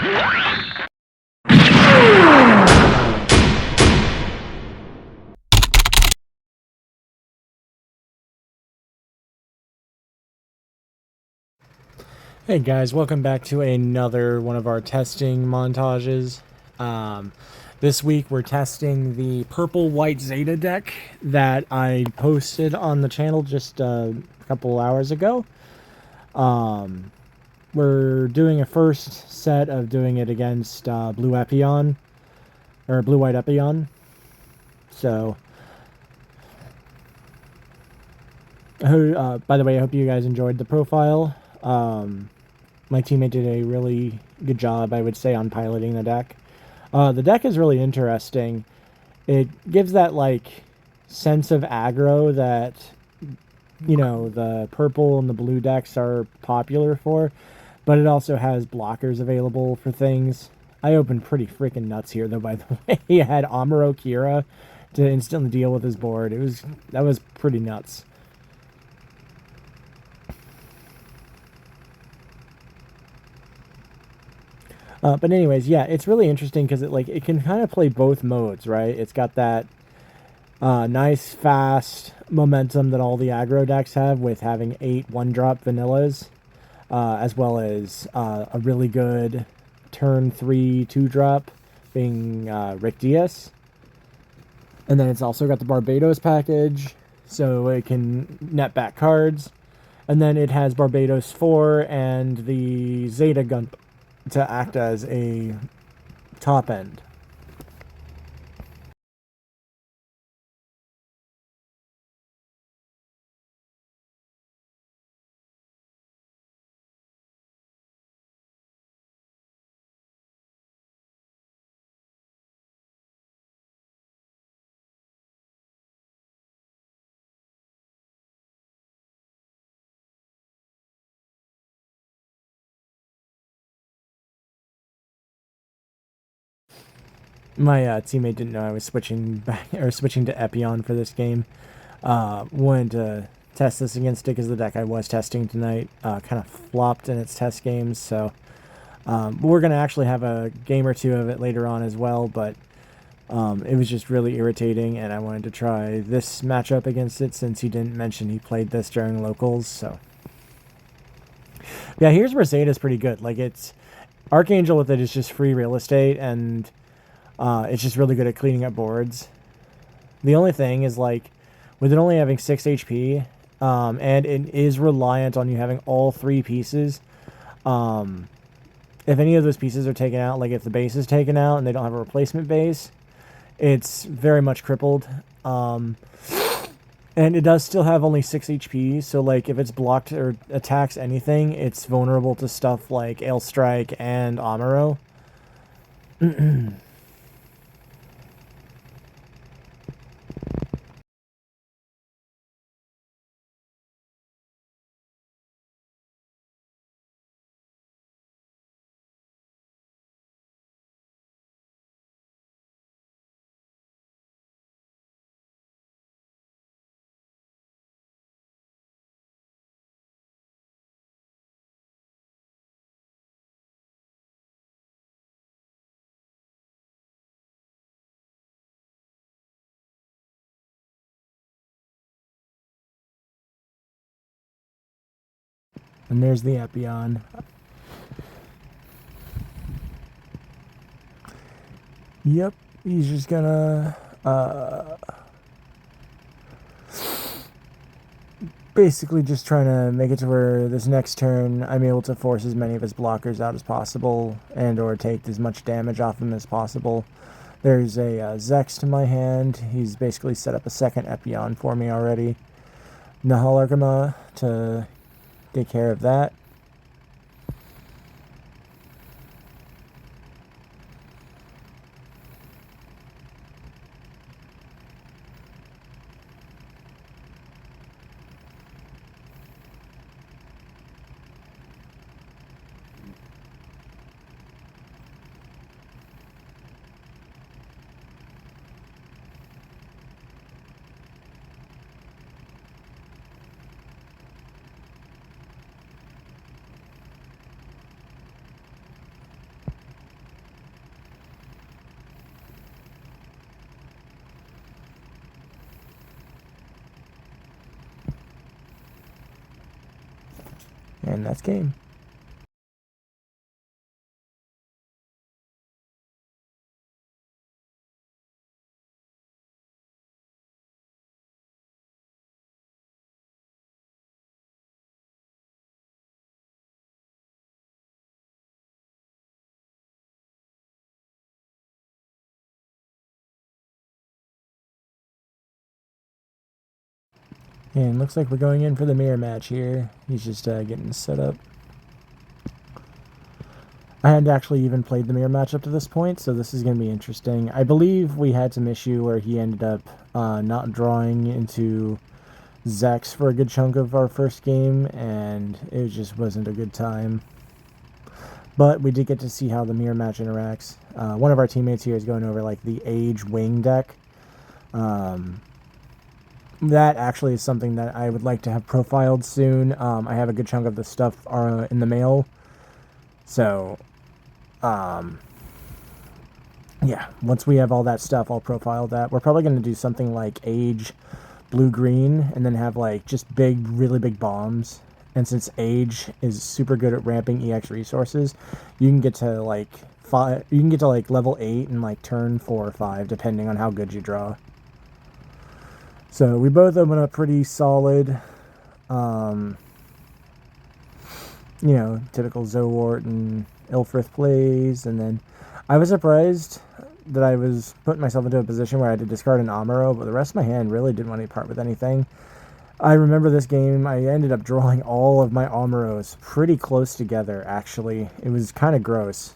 Hey guys, welcome back to another one of our testing montages. This week we're testing the purple white Zeta deck that I posted on the channel just a couple hours ago. We're doing a first set of doing it against blue Epion, or blue white Epion. So, by the way, I hope you guys enjoyed the profile. My teammate did a really good job, I would say, on piloting the deck. The deck is really interesting. It gives that, like, sense of aggro that, you know, the purple and the blue decks are popular for, but it also has blockers available for things. I opened pretty freaking nuts here, though, by the way. He had Amuro Kira to instantly deal with his board. That was pretty nuts. But anyways, yeah, it's really interesting because it can kind of play both modes, right? It's got that nice fast momentum that all the aggro decks have with having 8 1-drop vanillas, as well as a really good turn 3 2-drop being Rick Diaz. And then it's also got the Barbados package, so it can net back cards. And then it has Barbados 4 and the Zeta gun to act as a top end. My teammate didn't know I was switching back or switching to Epion for this game. Wanted to test this against it because the deck I was testing tonight kind of flopped in its test games. So we're gonna actually have a game or two of it later on as well. But it was just really irritating, and I wanted to try this matchup against it since he didn't mention he played this during locals. So yeah, here's where Zeta's pretty good. Like, it's Archangel with it is just free real estate, and it's just really good at cleaning up boards. The only thing is, like, with it only having 6 HP, and it is reliant on you having all 3 pieces. If any of those pieces are taken out, like if the base is taken out and they don't have a replacement base, it's very much crippled. And it does still have only 6 HP, so like if it's blocked or attacks anything, it's vulnerable to stuff like Ale Strike and Amuro. And there's the Epion. Yep, he's just gonna basically just trying to make it to where this next turn I'm able to force as many of his blockers out as possible and or take as much damage off him as possible. There's a Zex to my hand. He's basically set up a second Epion for me already. Nahal Arkema to take care of that. And that's game. And looks like we're going in for the mirror match here. He's just getting set up. I hadn't actually even played the mirror match up to this point, so this is going to be interesting. I believe we had some issue where he ended up not drawing into Zex for a good chunk of our first game, and it just wasn't a good time. But we did get to see how the mirror match interacts. One of our teammates here is going over like the Age Wing deck. That actually is something that I would like to have profiled soon. I have a good chunk of the stuff in the mail, so yeah, once we have all that stuff, I'll profile that. We're probably going to do something like Age Blue-Green, and then have like just really big bombs. And since Age is super good at ramping EX resources, you can get to like level 8 in like turn 4 or 5, depending on how good you draw. So we both open up pretty solid. Typical Zowart and Ilfrith plays, and then I was surprised that I was putting myself into a position where I had to discard an Amuro, but the rest of my hand really didn't want to part with anything. I remember this game, I ended up drawing all of my Amuros pretty close together, actually. It was kind of gross.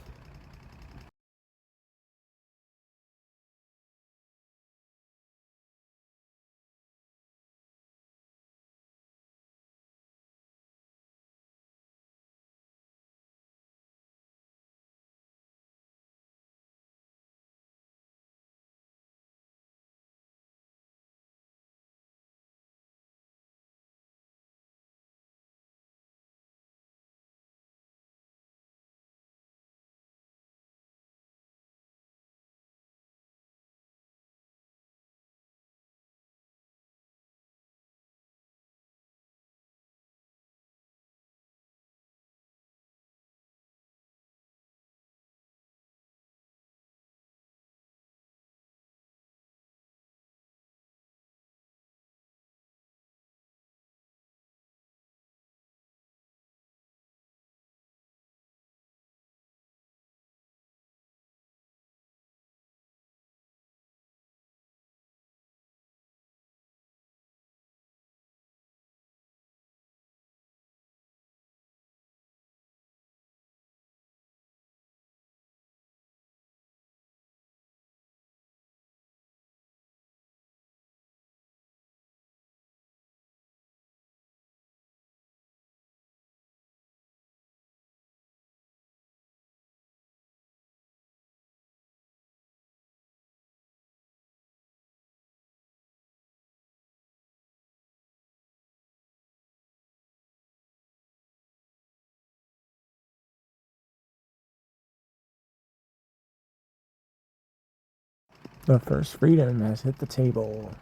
The first freedom has hit the table.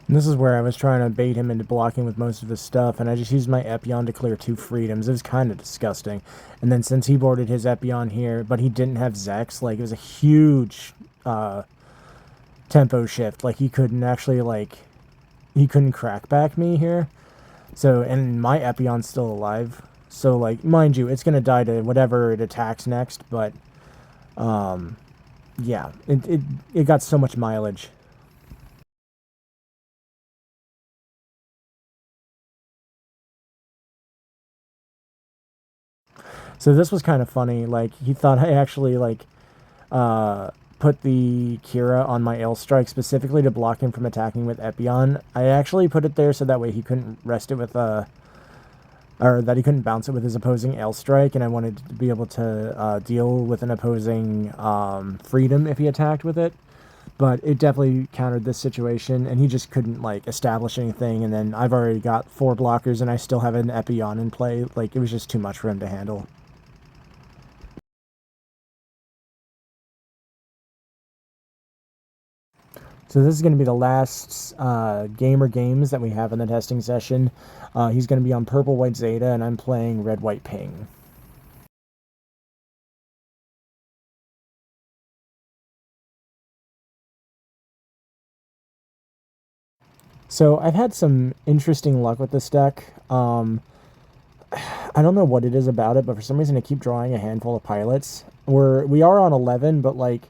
And this is where I was trying to bait him into blocking with most of his stuff, and I just used my Epion to clear 2 freedoms. It was kind of disgusting. And then since he boarded his Epion here, but he didn't have Zex, like, it was a huge tempo shift. Like, he couldn't actually, like, he couldn't crack back me here. So, and my Epion's still alive. So, like, mind you, it's going to die to whatever it attacks next, but, yeah, it got so much mileage. So this was kind of funny. Like, he thought I actually, like, uh, put the Kira on my Ail Strike specifically to block him from attacking with Epion. I actually put it there so that way he couldn't rest it with or that he couldn't bounce it with his opposing Ail Strike, and I wanted to be able to deal with an opposing freedom if he attacked with it. But it definitely countered this situation, and he just couldn't, like, establish anything, and then I've already got 4 blockers, and I still have an Epion in play. Like, it was just too much for him to handle. So this is going to be the last game or games that we have in the testing session. He's going to be on Purple White Zeta, and I'm playing Red White Ping. So I've had some interesting luck with this deck. I don't know what it is about it, but for some reason I keep drawing a handful of pilots. We are on 11, but like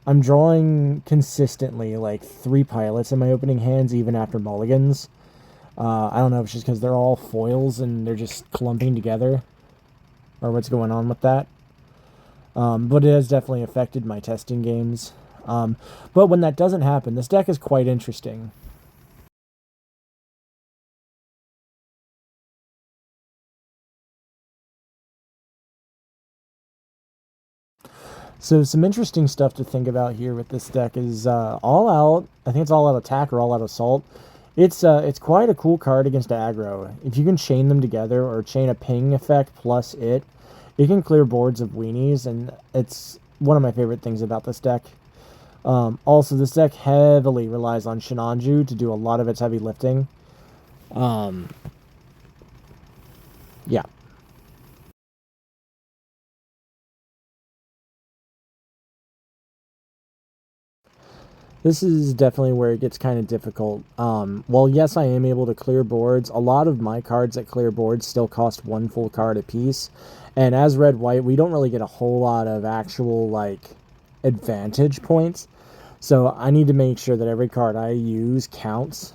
I'm drawing consistently like 3 pilots in my opening hands, even after mulligans. I don't know if it's just because they're all foils and they're just clumping together, or what's going on with that. But it has definitely affected my testing games. But when that doesn't happen, this deck is quite interesting. So some interesting stuff to think about here with this deck is all out. I think it's all out attack or all out assault. It's quite a cool card against aggro. If you can chain them together or chain a ping effect plus it can clear boards of weenies, and it's one of my favorite things about this deck. Also, this deck heavily relies on Shinanju to do a lot of its heavy lifting. Um, yeah. This is definitely where it gets kind of difficult. Well, yes, I am able to clear boards. A lot of my cards that clear boards still cost 1 full card apiece. And as red-white, we don't really get a whole lot of actual, like, advantage points. So I need to make sure that every card I use counts.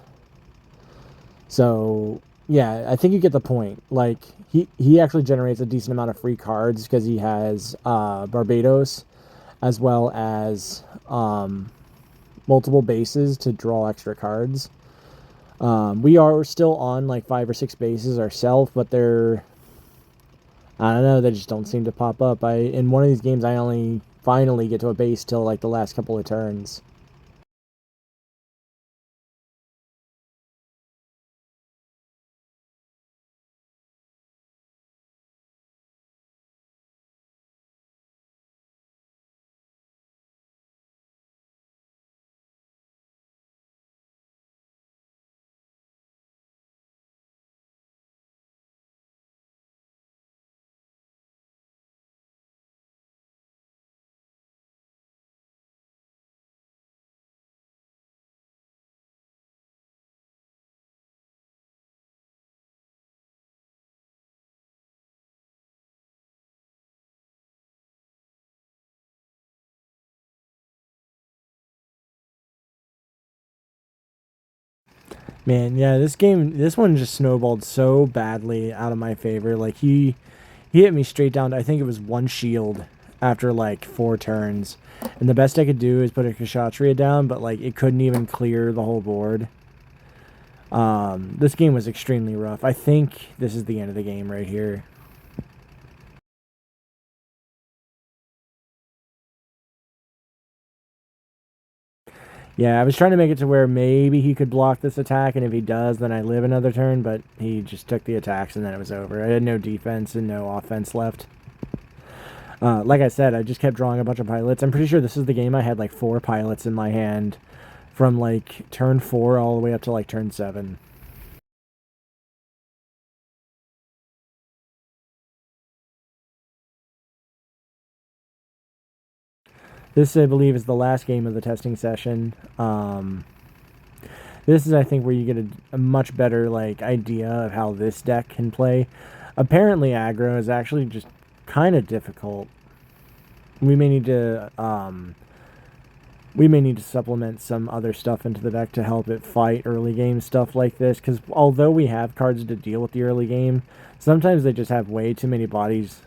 So, yeah, I think you get the point. Like, he actually generates a decent amount of free cards because he has Barbados as well as multiple bases to draw extra cards. We are still on like 5 or 6 bases ourselves, but they're, I don't know, they just don't seem to pop up. In one of these games I only finally get to a base till like the last couple of turns. Man, yeah, this one just snowballed so badly out of my favor. Like he hit me straight down to, I think it was 1 shield after like 4 turns. And the best I could do is put a Kshatriya down, but like it couldn't even clear the whole board. This game was extremely rough. I think this is the end of the game right here. Yeah, I was trying to make it to where maybe he could block this attack, and if he does, then I live another turn, but he just took the attacks, and then it was over. I had no defense and no offense left. Like I said, I just kept drawing a bunch of pilots. I'm pretty sure this is the game I had like 4 pilots in my hand, from like turn 4 all the way up to like turn 7. This, I believe, is the last game of the testing session. This is, I think, where you get a much better like idea of how this deck can play. Apparently, aggro is actually just kind of difficult. We may need to supplement some other stuff into the deck to help it fight early game stuff like this. Because although we have cards to deal with the early game, sometimes they just have way too many bodies.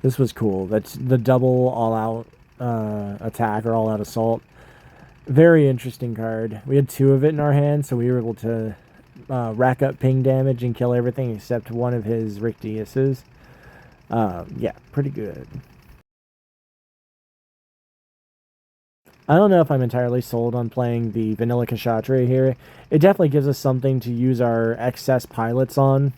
This was cool. That's the double all-out attack or all-out assault. Very interesting card. We had 2 of it in our hand, so we were able to rack up ping damage and kill everything except one of his Rictiuses. Yeah, pretty good. I don't know if I'm entirely sold on playing the Vanilla Kashatra here. It definitely gives us something to use our excess pilots on.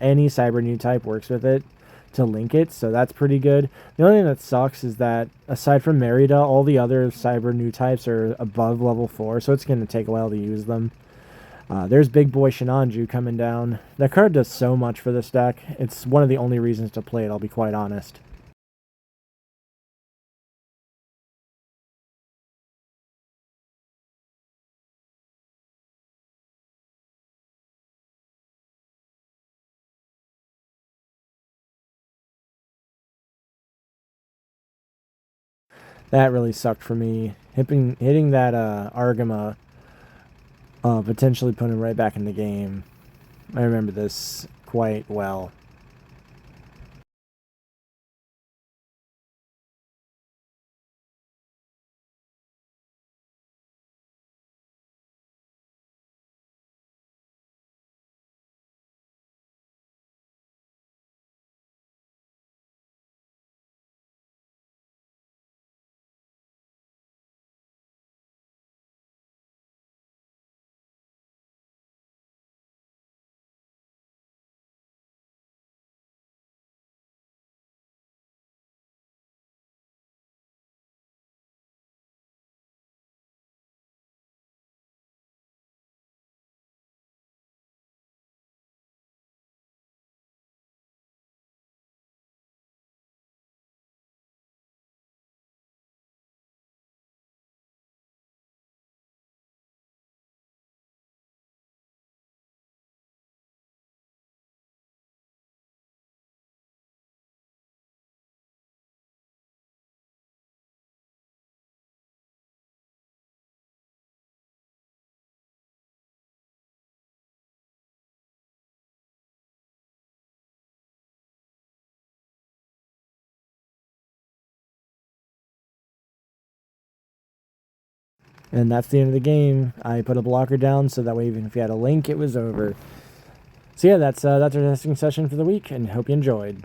Any Cyber new type works with it to link it, so that's pretty good. The only thing that sucks is that aside from Merida, all the other Cyber new types are above level 4, so it's going to take a while to use them. There's Big Boy Shinanju coming down. That card does so much for this deck. It's one of the only reasons to play it, I'll be quite honest. That really sucked for me. Hitting that Argama, potentially putting him right back in the game. I remember this quite well. And that's the end of the game. I put a blocker down so that way even if you had a link, it was over. So yeah, that's our testing session for the week, and hope you enjoyed.